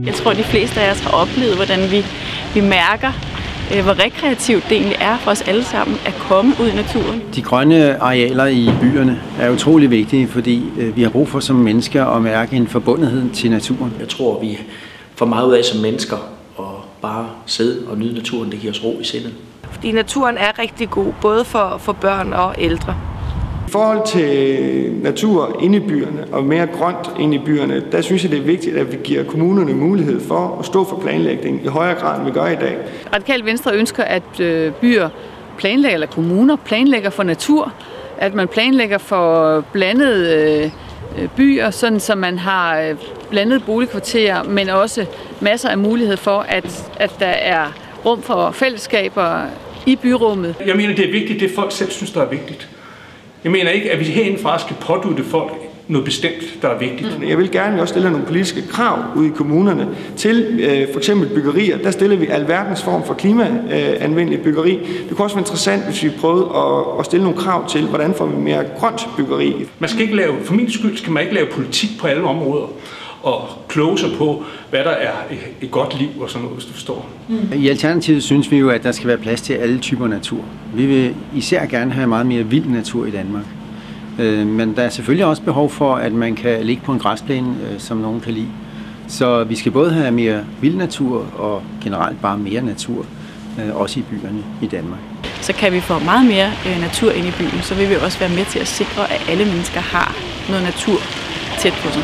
Jeg tror, de fleste af os har oplevet, hvordan vi mærker, hvor rekreativt det egentlig er for os alle sammen at komme ud i naturen. De grønne arealer i byerne er utrolig vigtige, fordi vi har brug for som mennesker at mærke en forbundethed til naturen. Jeg tror, vi får meget ud af som mennesker at bare sidde og nyde naturen. Det giver os ro i sindet. Fordi naturen er rigtig god, både for børn og ældre. I forhold til natur inde i byerne og mere grønt inde i byerne, der synes jeg, det er vigtigt, at vi giver kommunerne mulighed for at stå for planlægning i højere grad, end vi gør i dag. Radikale Venstre ønsker, at byer planlægger, eller kommuner planlægger for natur, at man planlægger for blandede byer, sådan så man har blandede boligkvarterer, men også masser af mulighed for, at der er rum for fællesskaber i byrummet. Jeg mener, det er vigtigt, det folk selv synes, der er vigtigt. Jeg mener ikke, at vi herindefra skal pådutte folk noget bestemt, der er vigtigt. Jeg vil gerne også stille nogle politiske krav ude i kommunerne til for eksempel byggerier. Der stiller vi alverdens form for klimaanvendelig byggeri. Det kunne også være interessant, hvis vi prøvede at stille nogle krav til, hvordan får vi mere grønt byggeri. Man skal ikke lave, for min skyld skal man ikke lave politik på alle områder og kloge sig på, hvad der er et godt liv og sådan noget, hvis du forstår. I Alternativet synes vi jo, at der skal være plads til alle typer natur. Vi vil især gerne have meget mere vild natur i Danmark. Men der er selvfølgelig også behov for, at man kan ligge på en græsplæne, som nogen kan lide. Så vi skal både have mere vild natur og generelt bare mere natur, også i byerne i Danmark. Så kan vi få meget mere natur ind i byen, så vil vi også være med til at sikre, at alle mennesker har noget natur tæt på sig.